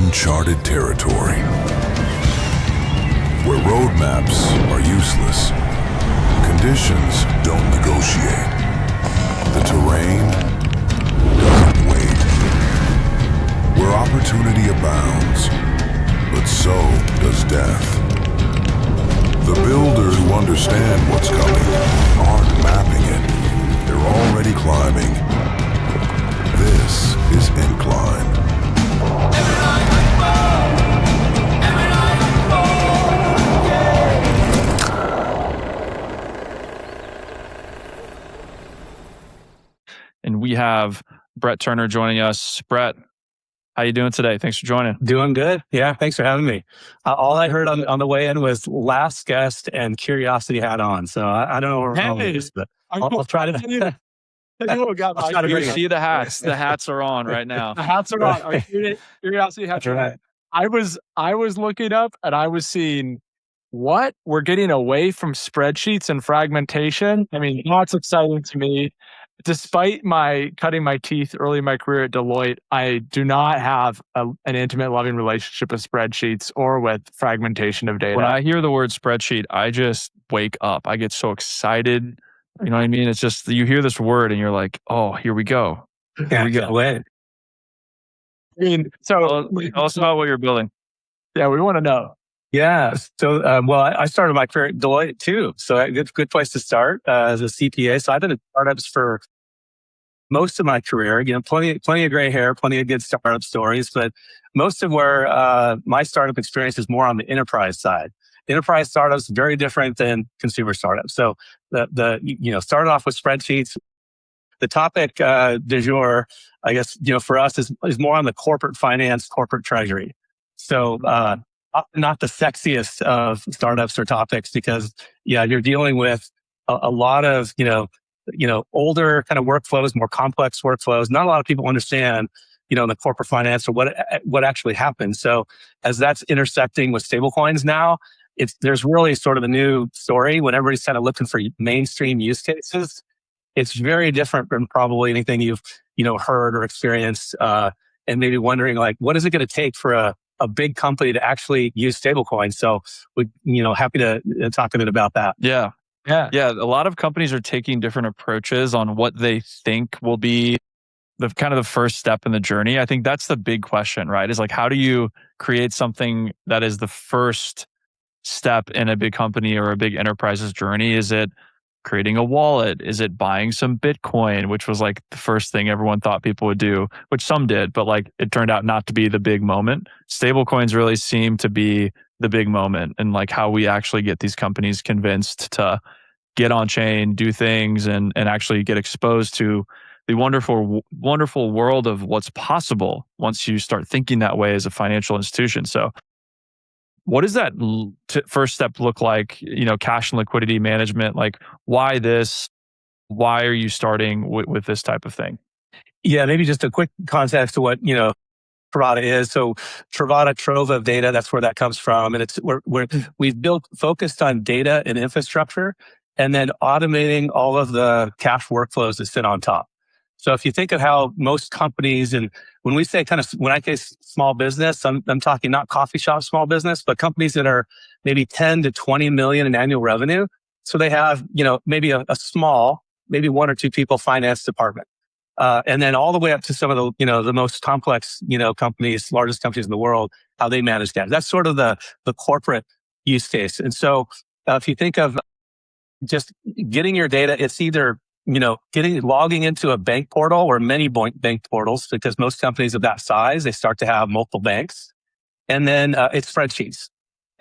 uncharted territory where roadmaps are useless, conditions don't negotiate, the terrain doesn't wait, where opportunity abounds, but so does death. The builders who understand what's coming aren't mapping it, they're already climbing. This is Incline. And we have Brett Turner joining us. Brett, how you doing today? Thanks for joining. Doing good. Yeah, thanks for having me. All I heard on the way in was last guest and curiosity hat on. So I don't know where we're going with this, but I'll try to. You see the hats. The hats are on right now. The hats are on. Our curiosity hats are on. I was looking up and I was seeing what we're getting away from spreadsheets and fragmentation. I mean, that's exciting to me. Despite my cutting my teeth early in my career at Deloitte, I do not have an intimate, loving relationship with spreadsheets or with fragmentation of data. When I hear the word spreadsheet, I just wake up. I get so excited. You know what I mean? It's just, you hear this word and you're like, oh, here we go. Here we go. I mean, so tell us about what you're building. Yeah, we want to know. Yeah. So, I started my career at Deloitte too. So a good place to start as a CPA. So I've been in startups for most of my career. You know, plenty of gray hair, plenty of good startup stories. But most of where my startup experience is more on the enterprise side. Enterprise startups very different than consumer startups. So started off with spreadsheets. The topic du jour, I guess, for us is more on the corporate finance, corporate treasury. So not the sexiest of startups or topics because you're dealing with a lot of older kind of workflows, more complex workflows. Not a lot of people understand the corporate finance or what actually happens. So as that's intersecting with stablecoins now, there's really sort of a new story when everybody's kind of looking for mainstream use cases. It's very different from probably anything you've heard or experienced, and maybe wondering like, what is it going to take for a big company to actually use stablecoins? So we happy to talk a bit about that. Yeah. A lot of companies are taking different approaches on what they think will be the kind of the first step in the journey. I think that's the big question, right? Is like, how do you create something that is the first step in a big company or a big enterprise's journey? Is it creating a wallet? Is it buying some Bitcoin, which was like the first thing everyone thought people would do, which some did, but like it turned out not to be the big moment. Stablecoins really seem to be the big moment and like how we actually get these companies convinced to get on chain, do things, and actually get exposed to the wonderful world of what's possible once you start thinking that way as a financial institution. So what does that first step look like? Cash and liquidity management, like why this? Why are you starting with this type of thing? Yeah, maybe just a quick context to what, Trovata is. So Trovata, Trove of data, that's where that comes from. And we've focused on data and infrastructure and then automating all of the cash workflows that sit on top. So if you think of how most companies, and when we say when I say small business, I'm talking not coffee shop small business, but companies that are maybe 10 to 20 million in annual revenue. So they have, maybe a small, maybe one or two people finance department. And then all the way up to some of the, the most complex, companies, largest companies in the world, how they manage that. That's sort of the corporate use case. And so if you think of just getting your data, it's either logging into a bank portal or many bank portals, because most companies of that size, they start to have multiple banks. And then it's spreadsheets.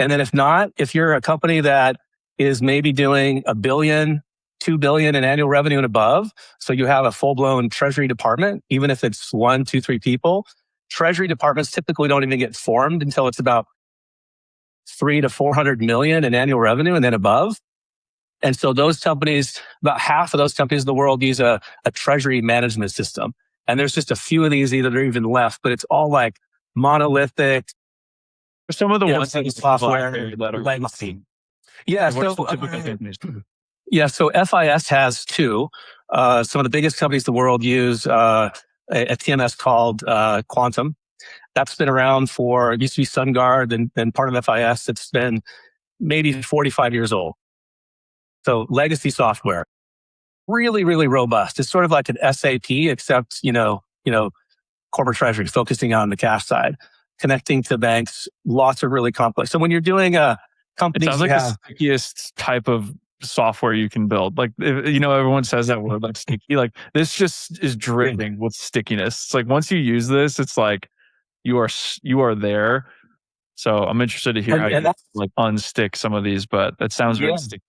And then if you're a company that is maybe doing $1 billion, $2 billion in annual revenue and above, so you have a full-blown treasury department, even if it's 1, 2, 3 people, treasury departments typically don't even get formed until it's about 300 to 400 million in annual revenue and then above. And so those companies, about half of those companies in the world use a treasury management system. And there's just a few of these that are even left, but it's all like monolithic. Some of the ones in software legacy. Yeah. So FIS has two. Some of the biggest companies in the world use a TMS called Quantum. That's been around for, it used to be SunGard and part of FIS. It's been maybe 45 years old. So legacy software, really, really robust. It's sort of like an SAP, except, corporate treasury, focusing on the cash side, connecting to banks, lots of really complex. So when you're doing a company, it sounds like the stickiest type of software you can build. Like, everyone says that word, like sticky. Like, this just is dripping with stickiness. It's like once you use this, it's like you are there. So I'm interested to hear how you like unstick some of these, but that sounds very sticky.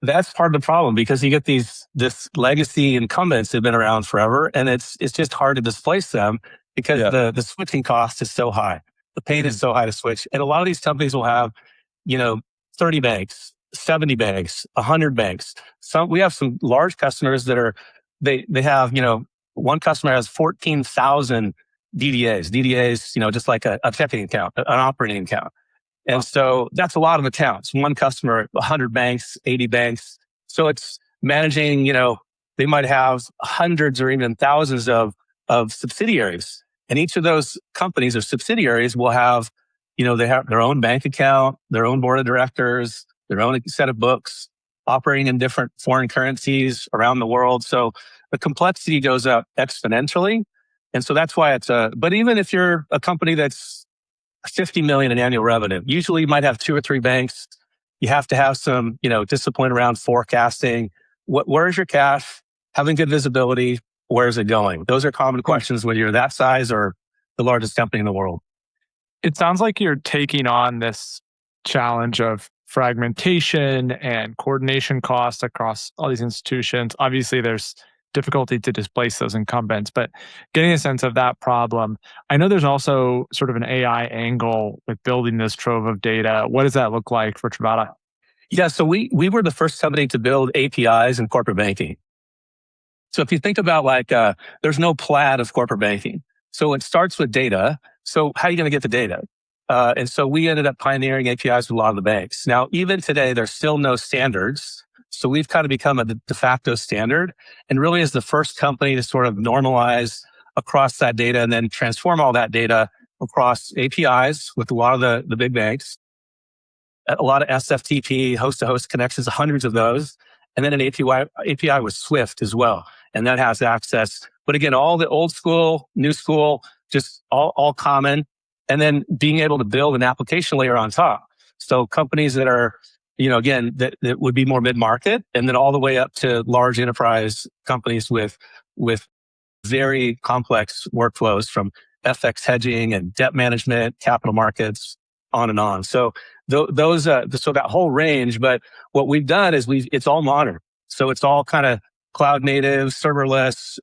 That's part of the problem, because you get this legacy incumbents that have been around forever, and it's just hard to displace them because the switching cost is so high. The pain is so high to switch. And a lot of these companies will have, 30 banks, 70 banks, 100 banks. We have some large customers that they have, one customer has 14,000 DDAs. DDAs, just like a checking account, an operating account. And so that's a lot of accounts. One customer, 100 banks, 80 banks. So it's managing, they might have hundreds or even thousands of subsidiaries. And each of those companies or subsidiaries will have, they have their own bank account, their own board of directors, their own set of books, operating in different foreign currencies around the world. So the complexity goes up exponentially. And so that's why but even if you're a company that's 50 million in annual revenue, usually you might have 2 or 3 banks. You have to have some, discipline around forecasting. Where's your cash? Having good visibility. Where's it going? Those are common questions when you're that size or the largest company in the world. It sounds like you're taking on this challenge of fragmentation and coordination costs across all these institutions. Obviously, there's difficulty to displace those incumbents, but getting a sense of that problem. I know there's also sort of an AI angle with building this trove of data. What does that look like for Trovata? Yeah, so we were the first company to build APIs in corporate banking. So if you think about there's no plaid of corporate banking. So it starts with data. So how are you going to get the data? And so we ended up pioneering APIs with a lot of the banks. Now, even today, there's still no standards. So we've kind of become a de facto standard, and really is the first company to sort of normalize across that data and then transform all that data across APIs with a lot of the big banks, a lot of SFTP, host-to-host connections, hundreds of those, and then an API with Swift as well. And that has access. But again, all the old school, new school, just all common. And then being able to build an application layer on top. So companies that are, again, that would be more mid-market, and then all the way up to large enterprise companies with very complex workflows from FX hedging and debt management, capital markets, on and on. So so that whole range. But what we've done is it's all modern. So it's all kind of cloud native, serverless.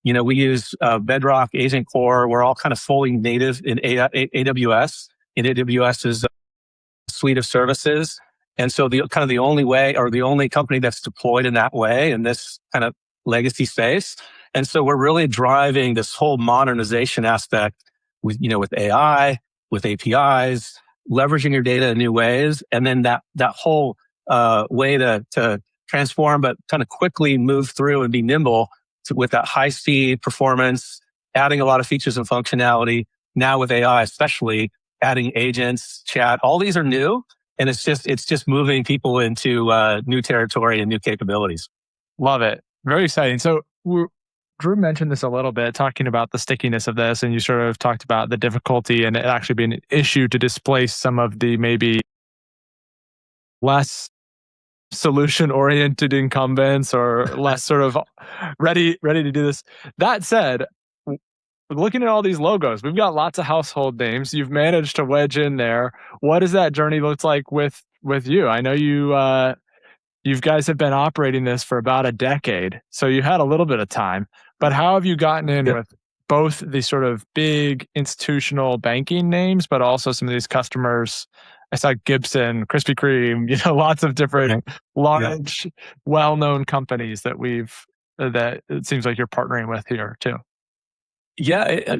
We use Bedrock, Agent Core. We're all kind of fully native in AWS. In AWS's suite of services. And so the only way, or the only company that's deployed in that way in this kind of legacy space. And so we're really driving this whole modernization aspect with AI, with APIs, leveraging your data in new ways. And then that whole way to transform, but kind of quickly move through and be nimble with that high speed performance, adding a lot of features and functionality. Now with AI, especially adding agents, chat, all these are new. And it's just moving people into new territory and new capabilities. Love it. Very exciting. So Drew mentioned this a little bit, talking about the stickiness of this, and you sort of talked about the difficulty and it actually being an issue to displace some of the maybe less solution-oriented incumbents or less sort of ready to do this. That said, looking at all these logos, we've got lots of household names. You've managed to wedge in there. What does that journey look like with you? I know you guys have been operating this for about a decade, so you had a little bit of time. But how have you gotten in with both the sort of big institutional banking names, but also some of these customers? I saw Gibson, Krispy Kreme, lots of different large, well-known companies that that it seems like you're partnering with here too. Yeah,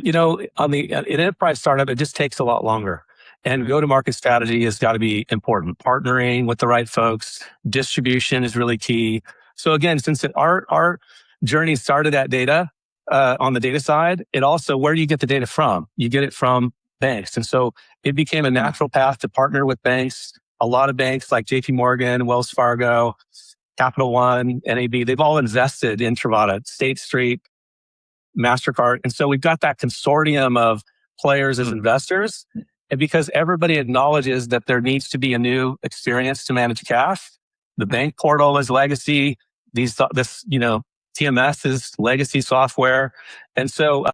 on the enterprise startup, it just takes a lot longer. And go-to-market strategy has got to be important. Partnering with the right folks, distribution is really key. So again, since our journey started at data, on the data side, it also, where do you get the data from? You get it from banks. And so it became a natural path to partner with banks. A lot of banks like JP Morgan, Wells Fargo, Capital One, NAB, they've all invested in Trovata, State Street, MasterCard. And so we've got that consortium of players as investors. And because everybody acknowledges that there needs to be a new experience to manage cash, the bank portal is legacy. TMS is legacy software. And so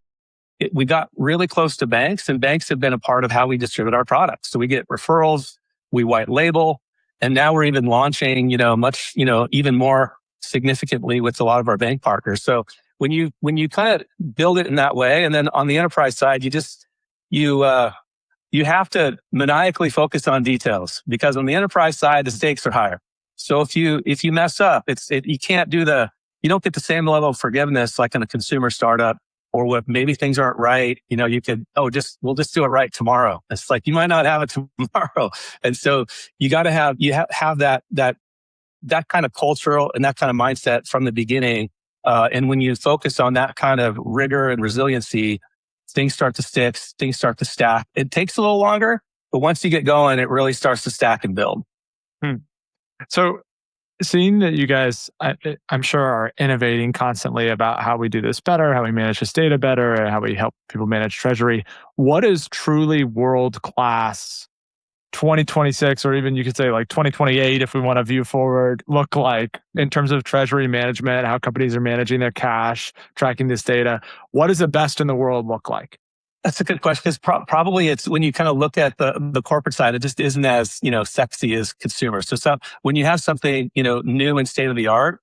we got really close to banks, and banks have been a part of how we distribute our products. So we get referrals, we white label, and now we're even launching, even more significantly with a lot of our bank partners. So when you kind of build it in that way, and then on the enterprise side, you have to maniacally focus on details, because on the enterprise side, the stakes are higher. So if you mess up, you don't get the same level of forgiveness like in a consumer startup, or what maybe things aren't right. You could, we'll just do it right tomorrow. It's like, you might not have it tomorrow. And so you got to have that kind of cultural and that kind of mindset from the beginning. And when you focus on that kind of rigor and resiliency, things start to stick, things start to stack. It takes a little longer, but once you get going, it really starts to stack and build. So seeing that you guys, I'm sure, are innovating constantly about how we do this better, how we manage this data better, and how we help people manage treasury, what is truly world-class 2026, or even you could say like 2028, if we want to view forward, look like in terms of treasury management, how companies are managing their cash, tracking this data? What does the best in the world look like? That's a good question, because probably it's when you kind of look at the corporate side, it just isn't as, sexy as consumers. So when you have something, new and state of the art,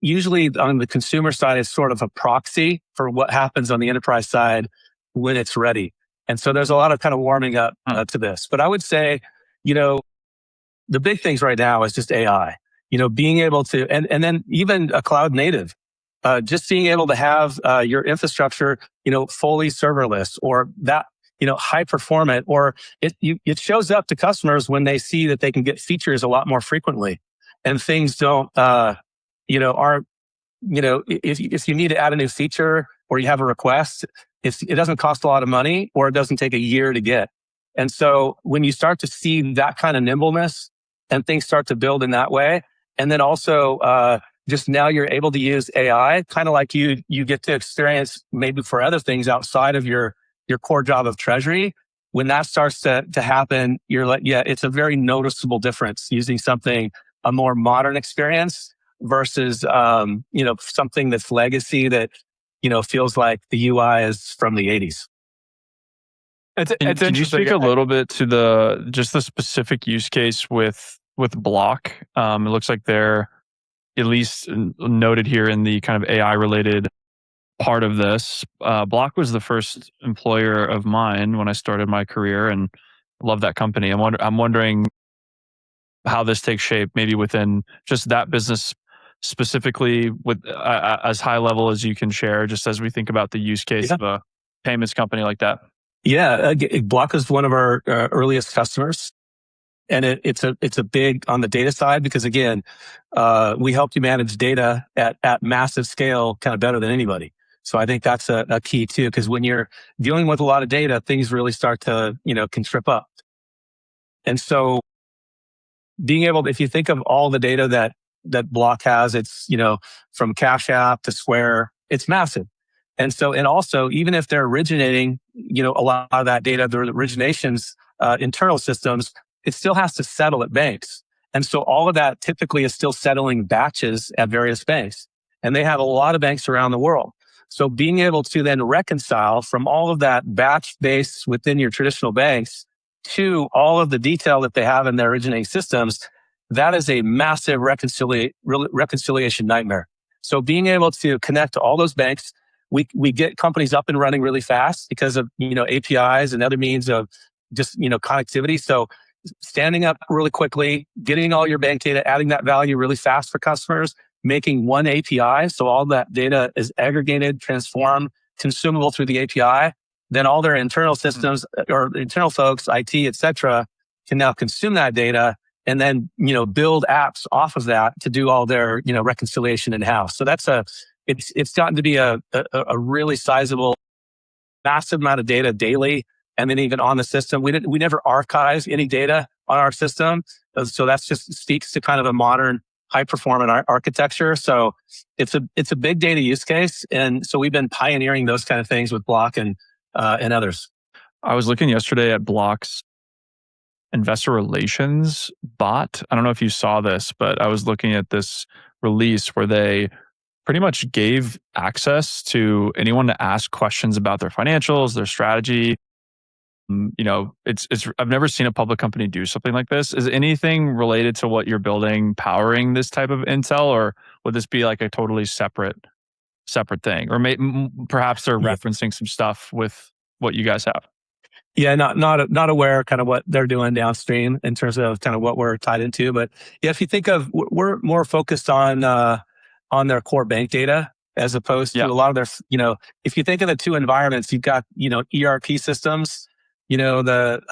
usually on the consumer side, it's sort of a proxy for what happens on the enterprise side when it's ready. And so there's a lot of kind of warming up to this. But I would say, the big things right now is just AI, being able to, and then even a cloud native, just being able to have your infrastructure, fully serverless, or that, high performant, or it shows up to customers when they see that they can get features a lot more frequently, and things don't, if you need to add a new feature or you have a request, it doesn't cost a lot of money, or it doesn't take a year to get. And so when you start to see that kind of nimbleness and things start to build in that way, and then also, just now you're able to use AI, kind of like you get to experience maybe for other things outside of your core job of treasury. When that starts to happen, you're like, yeah, it's a very noticeable difference using a more modern experience versus, something that's legacy that, feels like the UI is from the 80s. Can you speak a little bit to the specific use case with Block? It looks like they're at least noted here in the kind of AI related part of this. Block was the first employer of mine when I started my career, and love that company. I'm wondering how this takes shape, maybe within just that business specifically, with as high level as you can share, just as we think about the use case of a payments company like that. Yeah, Block is one of our earliest customers. And it's a big on the data side, because again, we help you manage data at massive scale kind of better than anybody. So I think that's a key too, because when you're dealing with a lot of data, things really start to, can trip up. And so being able, if you think of all the data that Block has, it's, from Cash App to Square, it's massive. And so, and also, even if they're originating, a lot of that data, the originations, internal systems, it still has to settle at banks. And so all of that typically is still settling batches at various banks. And they have a lot of banks around the world. So being able to then reconcile from all of that batch base within your traditional banks to all of the detail that they have in their originating systems, that is a massive reconciliation nightmare. So being able to connect to all those banks, we get companies up and running really fast because of, APIs and other means of just, connectivity. So standing up really quickly, getting all your bank data, adding that value really fast for customers, making one API. So all that data is aggregated, transformed, consumable through the API. Then all their internal systems or internal folks, IT, et cetera, can now consume that data and then, build apps off of that to do all their, reconciliation in-house. So it's gotten to be a really sizable, massive amount of data daily. And then even on the system, we never archive any data on our system. So that's just speaks to kind of a modern high performing architecture. So it's a big data use case. And so we've been pioneering those kind of things with Block and others. I was looking yesterday at Block's investor relations bot. I don't know if you saw this, but I was looking at this release where they pretty much gave access to anyone to ask questions about their financials, their strategy. It's I've never seen a public company do something like this. Is anything related to what you're building powering this type of intel, or would this be like a totally separate thing? Or perhaps they're referencing some stuff with what you guys have? Yeah, not aware kind of what they're doing downstream in terms of kind of what we're tied into. But yeah, if you think of, we're more focused on their core bank data as opposed to a lot of their, if you think of the two environments, you've got, ERP systems, the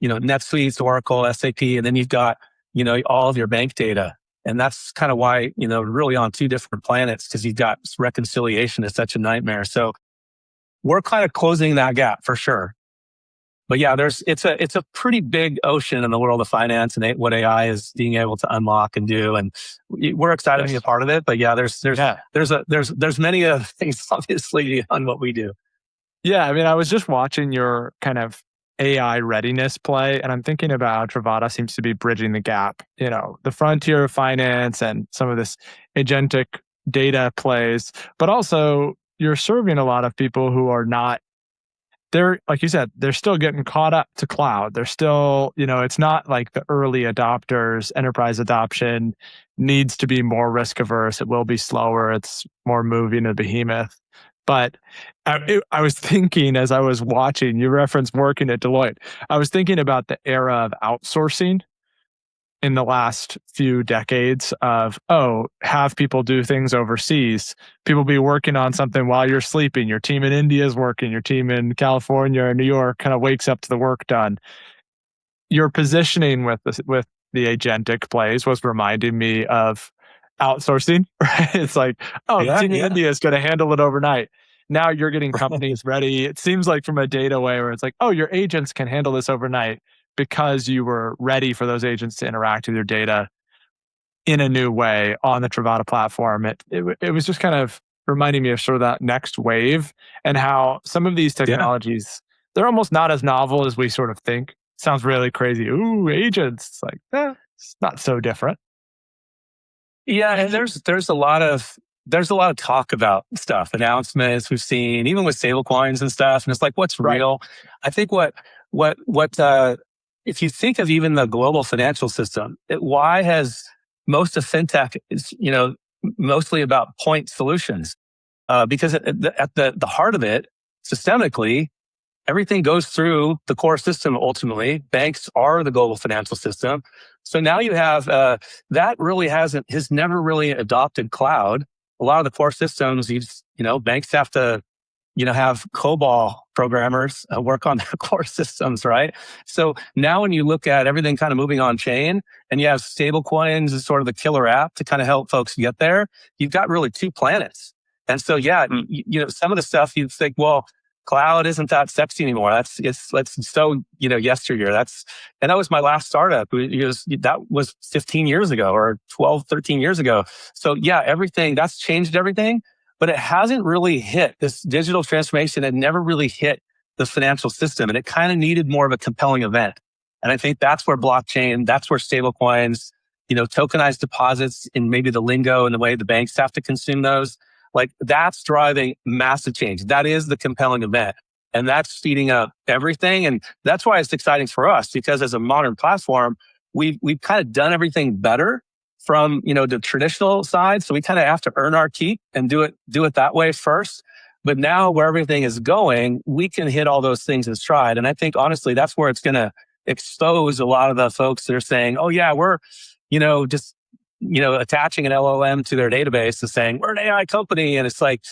NetSuite, Oracle, SAP, and then you've got, all of your bank data. And that's kind of why, really on two different planets, because you've got reconciliation is such a nightmare. So we're kind of closing that gap for sure. But yeah, it's a pretty big ocean in the world of finance and what AI is being able to unlock and do, and we're excited to be a part of it. But yeah, there's many other things obviously on what we do. Yeah, I mean, I was just watching your kind of AI readiness play, and I'm thinking about how Trovata seems to be bridging the gap. The frontier of finance and some of this agentic data plays, but also you're serving a lot of people who are not. They're, like you said, they're still getting caught up to cloud. They're still, it's not like the early adopters. Enterprise adoption needs to be more risk averse. It will be slower. It's more moving a behemoth. But I was thinking as I was watching, you referenced working at Deloitte. I was thinking about the era of outsourcing in the last few decades of, have people do things overseas. People be working on something while you're sleeping. Your team in India is working. Your team in California or New York kind of wakes up to the work done. Your positioning with the agentic plays was reminding me of outsourcing, right? It's like, the team in India is going to handle it overnight. Now you're getting companies ready. It seems like from a data way where it's like, your agents can handle this overnight, because you were ready for those agents to interact with your data in a new way on the Trovata platform. It was just kind of reminding me of sort of that next wave and how some of these technologies, they're almost not as novel as we sort of think. Sounds really crazy. Ooh, agents. It's like, it's not so different. Yeah, and there's a lot of talk about stuff, announcements we've seen, even with stablecoins and stuff. And it's like, what's real? I think what if you think of even the global financial system, why has most of fintech is, mostly about point solutions? Because at the heart of it, systemically, everything goes through the core system. Ultimately, banks are the global financial system. So now you have that really has never really adopted cloud. A lot of the core systems, banks have to have COBOL programmers work on their core systems, right? So now when you look at everything kind of moving on chain and you have stablecoins as sort of the killer app to kind of help folks get there, you've got really two planets. And so, some of the stuff you think, well, cloud isn't that sexy anymore. That's so, yesteryear. And that was my last startup. That was 15 years ago or 12, 13 years ago. So everything that's changed everything. But it hasn't really hit this digital transformation. It never really hit the financial system. And it kind of needed more of a compelling event. And I think that's where blockchain, that's where stablecoins, tokenized deposits in maybe the lingo and the way the banks have to consume those, like that's driving massive change. That is the compelling event. And that's speeding up everything. And that's why it's exciting for us, because as a modern platform, we've kind of done everything better from, the traditional side. So we kind of have to earn our keep and do it that way first. But now where everything is going, we can hit all those things in stride. And I think honestly, that's where it's going to expose a lot of the folks that are saying, oh yeah, we're, attaching an LLM to their database and saying, we're an AI company. And it's like,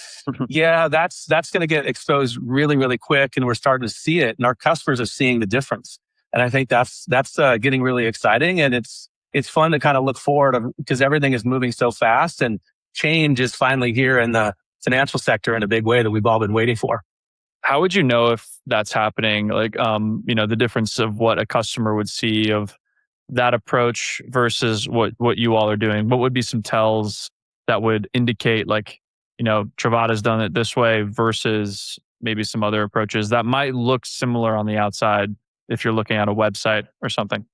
that's going to get exposed really, really quick. And we're starting to see it. And our customers are seeing the difference. And I think that's getting really exciting. And it's fun to kind of look forward because everything is moving so fast. And change is finally here in the financial sector in a big way that we've all been waiting for. How would you know if that's happening? Like, the difference of what a customer would see of that approach versus what you all are doing. What would be some tells that would indicate, like, Trovata's done it this way versus maybe some other approaches that might look similar on the outside if you're looking at a website or something?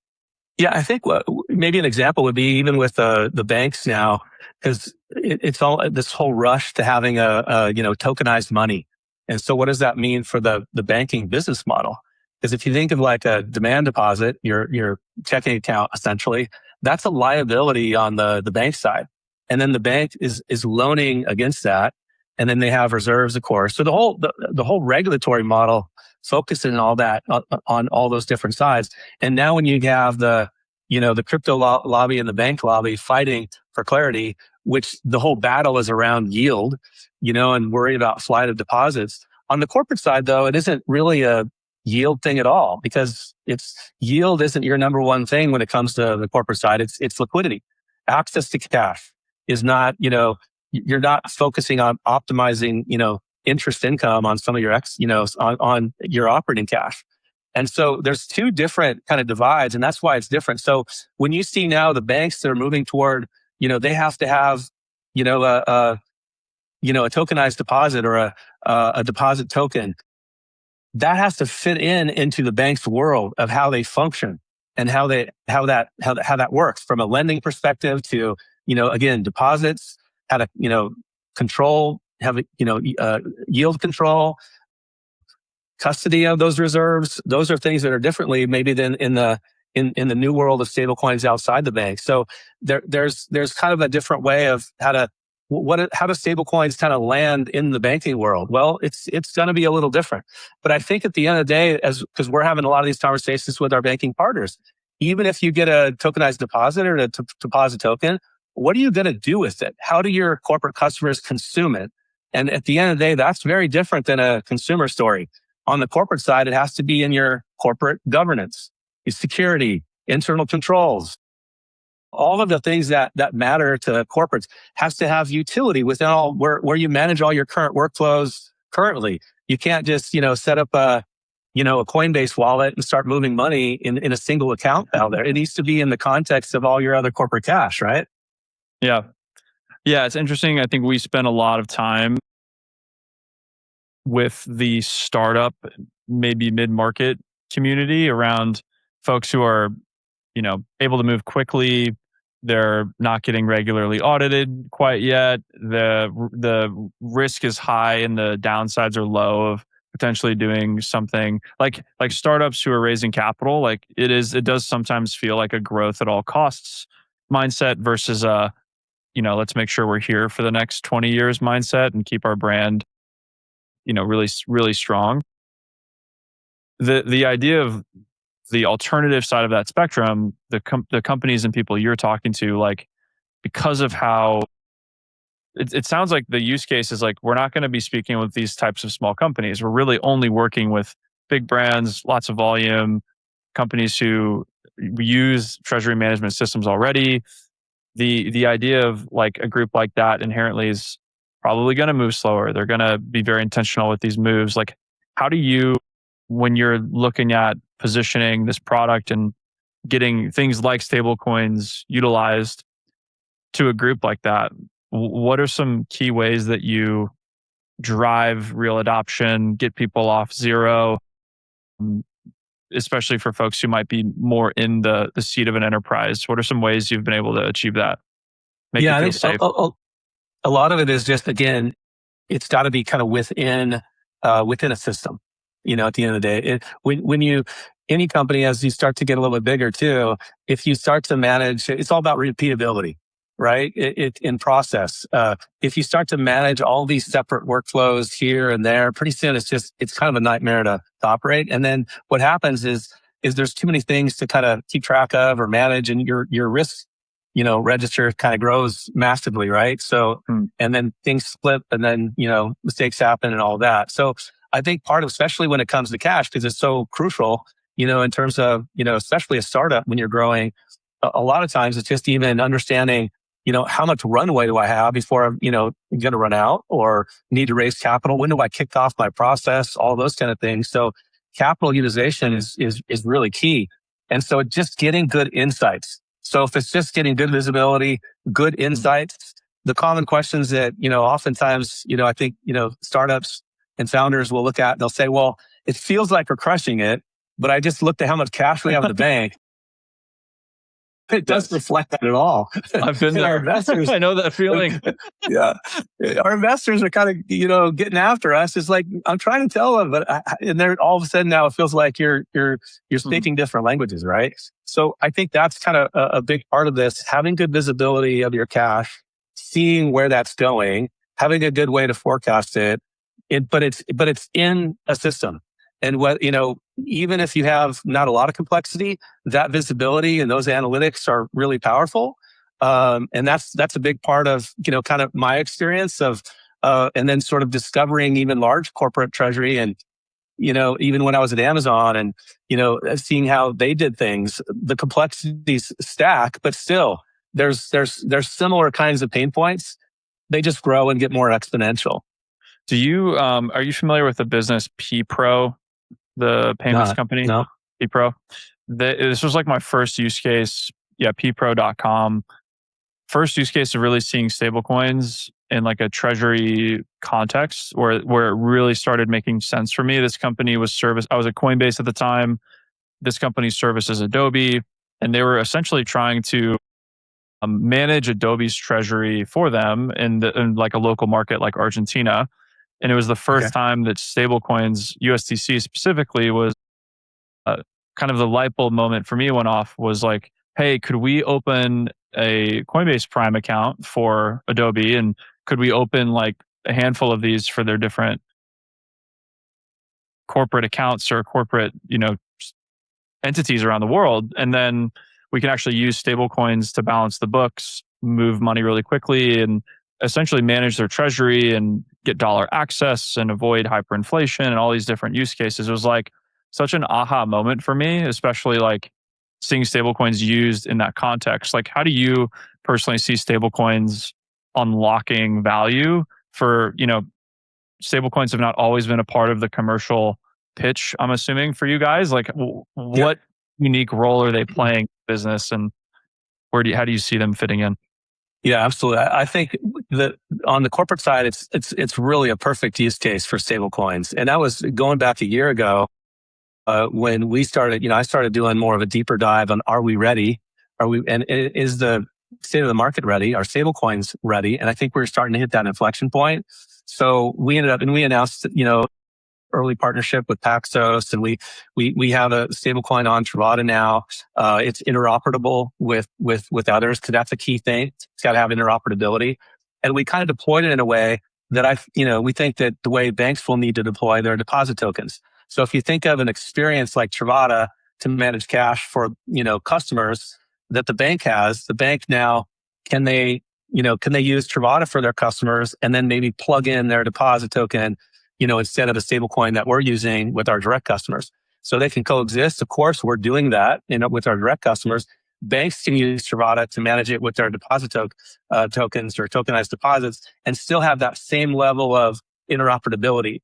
Yeah, I think maybe an example would be even with the banks now, because it's all this whole rush to having a tokenized money. And so what does that mean for the banking business model? Because if you think of like a demand deposit, your checking account, essentially, that's a liability on the bank side. And then the bank is loaning against that. And then they have reserves, of course. So the whole regulatory model focuses on all that, on all those different sides. And now when you have the crypto lobby and the bank lobby fighting for clarity, which the whole battle is around yield, and worry about flight of deposits. On the corporate side, though, it isn't really a yield thing at all, because yield isn't your number one thing when it comes to the corporate side. It's liquidity. Access to cash is not, you're not focusing on optimizing, interest income on some of your on your operating cash. And so there's two different kind of divides, and that's why it's different. So when you see now the banks that are moving toward, they have to have, a tokenized deposit or a deposit token, that has to fit into the bank's world of how they function and how that works from a lending perspective to, again, deposits, how to, control, have, yield control, custody of those reserves. Those are things that are differently maybe than in the new world of stablecoins outside the bank. So there's kind of a different way of how do stablecoins kind of land in the banking world? Well, it's going to be a little different. But I think at the end of the day, because we're having a lot of these conversations with our banking partners, even if you get a tokenized deposit or a deposit token, what are you going to do with it? How do your corporate customers consume it? And at the end of the day, that's very different than a consumer story. On the corporate side, it has to be in your corporate governance, your security, internal controls. All of the things that matter to corporates has to have utility within all where you manage all your current workflows currently. You can't just, set up a Coinbase wallet and start moving money in a single account out there. It needs to be in the context of all your other corporate cash, right? Yeah. Yeah, it's interesting. I think we spend a lot of time with the startup, maybe mid-market community around folks who are, able to move quickly. They're not getting regularly audited quite yet. The risk is high and the downsides are low of potentially doing something like startups who are raising capital. Like it does sometimes feel like a growth at all costs mindset versus let's make sure we're here for the next 20 years mindset and keep our brand, really, really strong. The idea of the alternative side of that spectrum, the companies and people you're talking to, like, because of how it sounds like the use case is like, we're not going to be speaking with these types of small companies. We're really only working with big brands, lots of volume, companies who use treasury management systems already. The idea of like a group like that inherently is probably going to move slower. They're going to be very intentional with these moves. Like, how do you, when you're looking at positioning this product and getting things like stablecoins utilized to a group like that, what are some key ways that you drive real adoption, get people off zero, especially for folks who might be more in the seat of an enterprise? What are some ways you've been able to achieve that? Make I it feel think safe? a lot of it is just, again, it's got to be kind of within a system. At the end of the day, any company, as you start to get a little bit bigger too, if you start to manage, it's all about repeatability, right? In process. If you start to manage all these separate workflows here and there, pretty soon it's kind of a nightmare to operate. And then what happens is there's too many things to kind of keep track of or manage, and your risk, register kind of grows massively, right? So, and then things slip, and then, mistakes happen and all that. So I think part of, especially when it comes to cash, because it's so crucial, in terms of, especially a startup when you're growing, a lot of times it's just even understanding, how much runway do I have before I'm, going to run out or need to raise capital? When do I kick off my process? All those kind of things. So capital utilization is really key. And so just getting good insights. So if it's just getting good visibility, good insights, the common questions that, oftentimes, I think, startups and founders will look at, they'll say, well, it feels like we're crushing it, but I just looked at how much cash we have in the bank. It doesn't reflect that at all. I've been there. Our investors, I know that feeling. Yeah. Our investors are kind of, getting after us. It's like, I'm trying to tell them, and they're all of a sudden now it feels like you're speaking different languages, right? So I think that's kind of a big part of this, having good visibility of your cash, seeing where that's going, having a good way to forecast it. But it's in a system. And even if you have not a lot of complexity, that visibility and those analytics are really powerful. And that's a big part of, kind of my experience of, and then sort of discovering even large corporate treasury and, even when I was at Amazon and, seeing how they did things, the complexities stack, but still there's similar kinds of pain points. They just grow and get more exponential. Do you, are you familiar with the business P-Pro? The payments company? No. P-Pro. This was like my first use case. Yeah, ppro.com. First use case of really seeing stablecoins in like a treasury context where it really started making sense for me. This company was I was at Coinbase at the time. This company's service is Adobe, and they were essentially trying to manage Adobe's treasury for them in like a local market like Argentina. And it was the first time that stablecoins, USDC specifically, was kind of the light bulb moment for me went off was like, hey, could we open a Coinbase Prime account for Adobe? And could we open like a handful of these for their different corporate accounts or corporate, entities around the world? And then we can actually use stablecoins to balance the books, move money really quickly, and essentially manage their treasury and get dollar access and avoid hyperinflation and all these different use cases. It was like such an aha moment for me, especially like seeing stablecoins used in that context. Like, how do you personally see stablecoins unlocking value for, stablecoins have not always been a part of the commercial pitch, I'm assuming, for you guys. Like, what unique role are they playing in business, and how do you see them fitting in? Yeah, absolutely. I think that on the corporate side, it's really a perfect use case for stablecoins. And that was going back a year ago when we started. I started doing more of a deeper dive on: Are we ready? And is the state of the market ready? Are stablecoins ready? And I think we're starting to hit that inflection point. So we announced, early partnership with Paxos, and we have a stablecoin on Trovata now. It's interoperable with others, because that's a key thing. It's got to have interoperability, and we kind of deployed it in a way that we think that the way banks will need to deploy their deposit tokens. So if you think of an experience like Trovata to manage cash for customers that the bank has, the bank now can they use Trovata for their customers and then maybe plug in their deposit token, instead of a stablecoin that we're using with our direct customers. So they can coexist. Of course, we're doing that, with our direct customers. Banks can use Trovata to manage it with their deposit tokens or tokenized deposits and still have that same level of interoperability.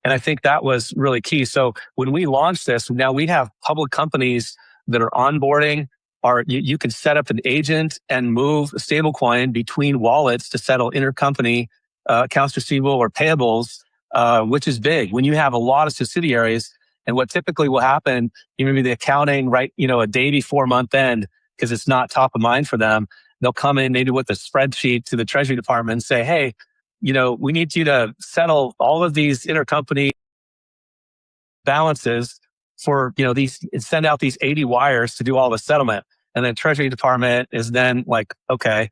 And I think that was really key. So when we launched this, now we have public companies that are onboarding, or you can set up an agent and move a stablecoin between wallets to settle intercompany accounts receivable or payables, which is big. When you have a lot of subsidiaries, and what typically will happen, maybe the accounting, right, a day before month end, because it's not top of mind for them, they'll come in maybe with a spreadsheet to the Treasury department and say, hey, we need you to settle all of these intercompany balances for, send out these 80 wires to do all the settlement. And then Treasury department is then like, okay,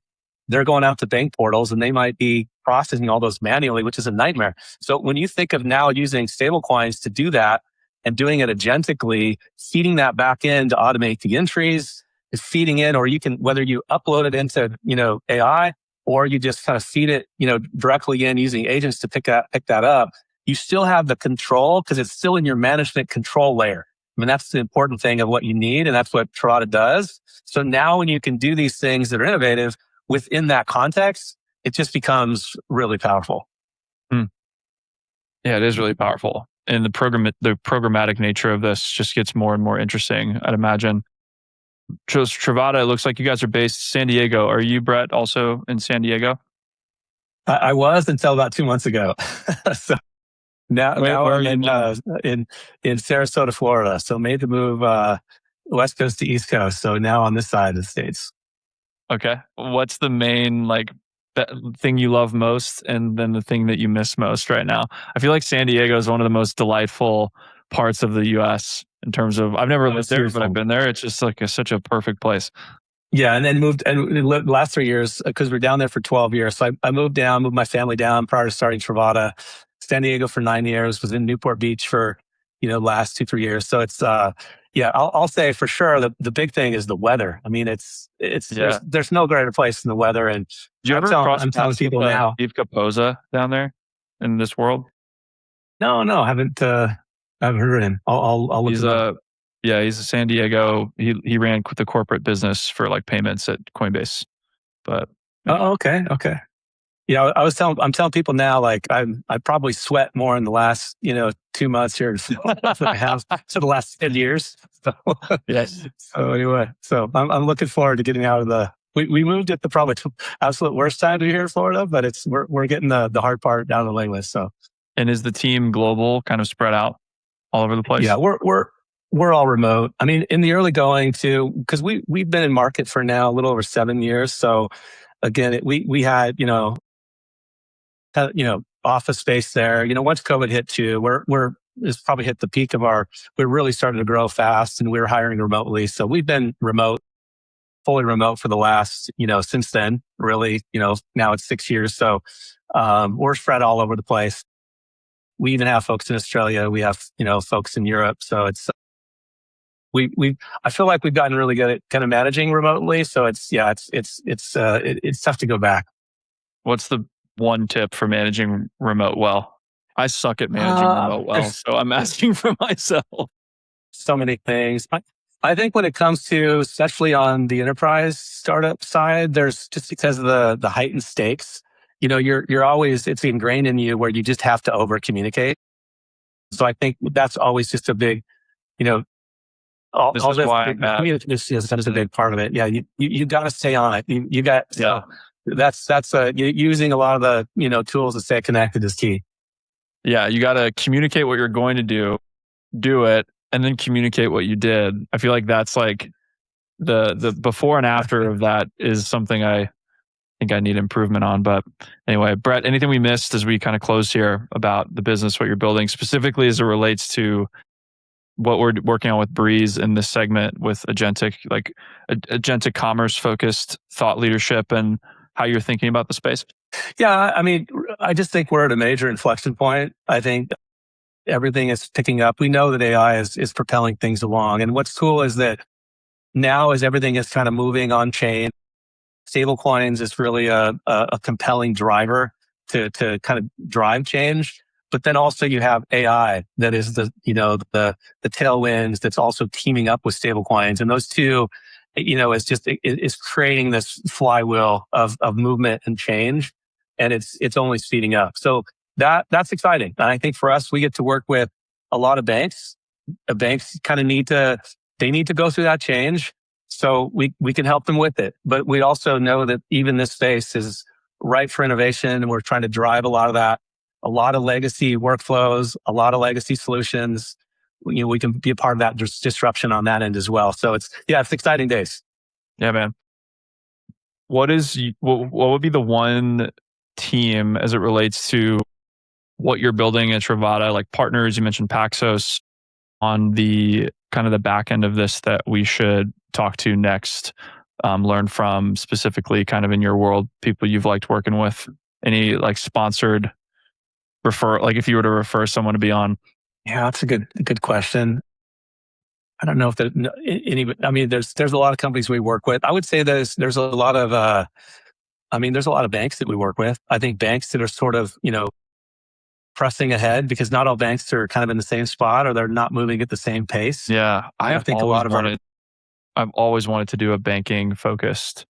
they're going out to bank portals and they might be processing all those manually, which is a nightmare. So when you think of now using stablecoins to do that and doing it agentically, feeding that back in to automate the entries, is feeding in, or you can, whether you upload it into, AI, or you just kind of feed it, directly in using agents to pick that up, you still have the control because it's still in your management control layer. I mean, that's the important thing of what you need. And that's what Trovata does. So now when you can do these things that are innovative within that context, it just becomes really powerful. Yeah, it is really powerful. And the programmatic nature of this just gets more and more interesting, I'd imagine. Trovata, it looks like you guys are based San Diego. Are you, Brett, also in San Diego? I was until about 2 months ago. So now Where I'm are you in Sarasota, Florida. So made the move West Coast to East Coast. So now on this side of the States. Okay. What's the main thing you love most, and then the thing that you miss most right now? I feel like San Diego is one of the most delightful parts of the U.S. in terms of, I've never lived there, but I've been there. It's just like such a perfect place. Yeah, and then moved and lived the last 3 years because we're down there for 12 years. So I moved my family down prior to starting Trovata. San Diego for 9 years, was in Newport Beach for last 2-3 years. So it's I'll say for sure the big thing is the weather. I mean, it's there's no greater place than the weather. And do you ever I'm telling people now, Steve Capozza down there in this world? No, I haven't heard of him. I'll look him up. He's a San Diego. He ran the corporate business for like payments at Coinbase. But okay. Yeah, I'm telling people now, like I probably sweat more in the last 2 months here than I have for the last 10 years. So, yes. So anyway, I'm looking forward to getting out of the. We moved at the probably absolute worst time to here in Florida, but we're getting the hard part down the list. So. And is the team global, kind of spread out all over the place? Yeah, we're all remote. I mean, in the early going too, because we've been in market for now a little over 7 years. So again, we had office space there. Once COVID hit too, it's probably hit the peak of we're really starting to grow fast, and we're hiring remotely. So we've been fully remote for the last since then. Really, now it's 6 years. So we're spread all over the place. We even have folks in Australia. We have, folks in Europe. So it's, I feel like we've gotten really good at kind of managing remotely. So it's tough to go back. What's the one tip for managing remote well? I suck at managing remote well, so I'm asking for myself. So many things. I think when it comes to, especially on the enterprise startup side, there's just because of the heightened stakes. You're always, it's ingrained in you where you just have to over communicate. So I think that's always just a big, This is why communication is a big part of it. Yeah, you got to stay on it. You got that's using a lot of the tools to stay connected is key. Yeah, you got to communicate what you're going to do it, and then communicate what you did. I feel like that's like the before and after of that is something I think I need improvement on. But anyway, Brett, anything we missed as we kind of close here about the business, what you're building, specifically as it relates to what we're working on with Breeze in this segment with agentic commerce focused thought leadership, and how you're thinking about the space? Yeah, I mean, I just think we're at a major inflection point. I think everything is picking up. We know that AI is propelling things along. And what's cool is that now as everything is kind of moving on chain, stablecoins is really a compelling driver to kind of drive change. But then also you have AI that is the tailwinds that's also teaming up with stablecoins. And those two, is creating this flywheel of movement and change. And it's only speeding up. So that's exciting. And I think for us, we get to work with a lot of banks. Banks kind of need to go through that change. So we can help them with it. But we also know that even this space is ripe for innovation, and we're trying to drive a lot of that, a lot of legacy workflows, a lot of legacy solutions. We can be a part of that disruption on that end as well. So it's exciting days. Yeah, man. What would be the one team as it relates to what you're building at Trovata, like partners? You mentioned Paxos on the kind of the back end of this that we should talk to next, learn from, specifically kind of in your world, people you've liked working with, any like sponsored like if you were to refer someone to be on? Yeah, that's a good question. I don't know if there's a lot of companies we work with. I would say there's a lot of, there's a lot of banks that we work with. I think banks that are sort of, pressing ahead because not all banks are kind of in the same spot, or they're not moving at the same pace. Yeah. I've always wanted to do a banking focused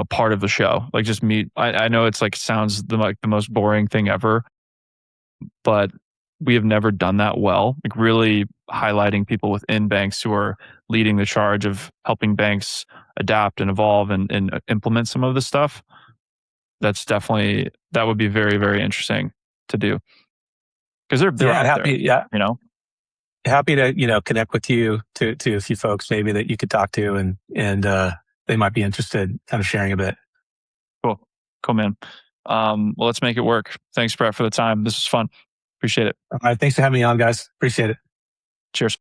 part of the show. Like just meet. I know it's like sounds the most boring thing ever, but we have never done that well. Like really highlighting people within banks who are leading the charge of helping banks adapt and evolve and implement some of this stuff. That would be very, very interesting to do. Because they're out happy, there, happy to connect with you to a few folks maybe that you could talk to and they might be interested kind of sharing a bit. Cool, man. Well, let's make it work. Thanks, Brett, for the time. This was fun. Appreciate it. All right, thanks for having me on, guys. Appreciate it. Cheers.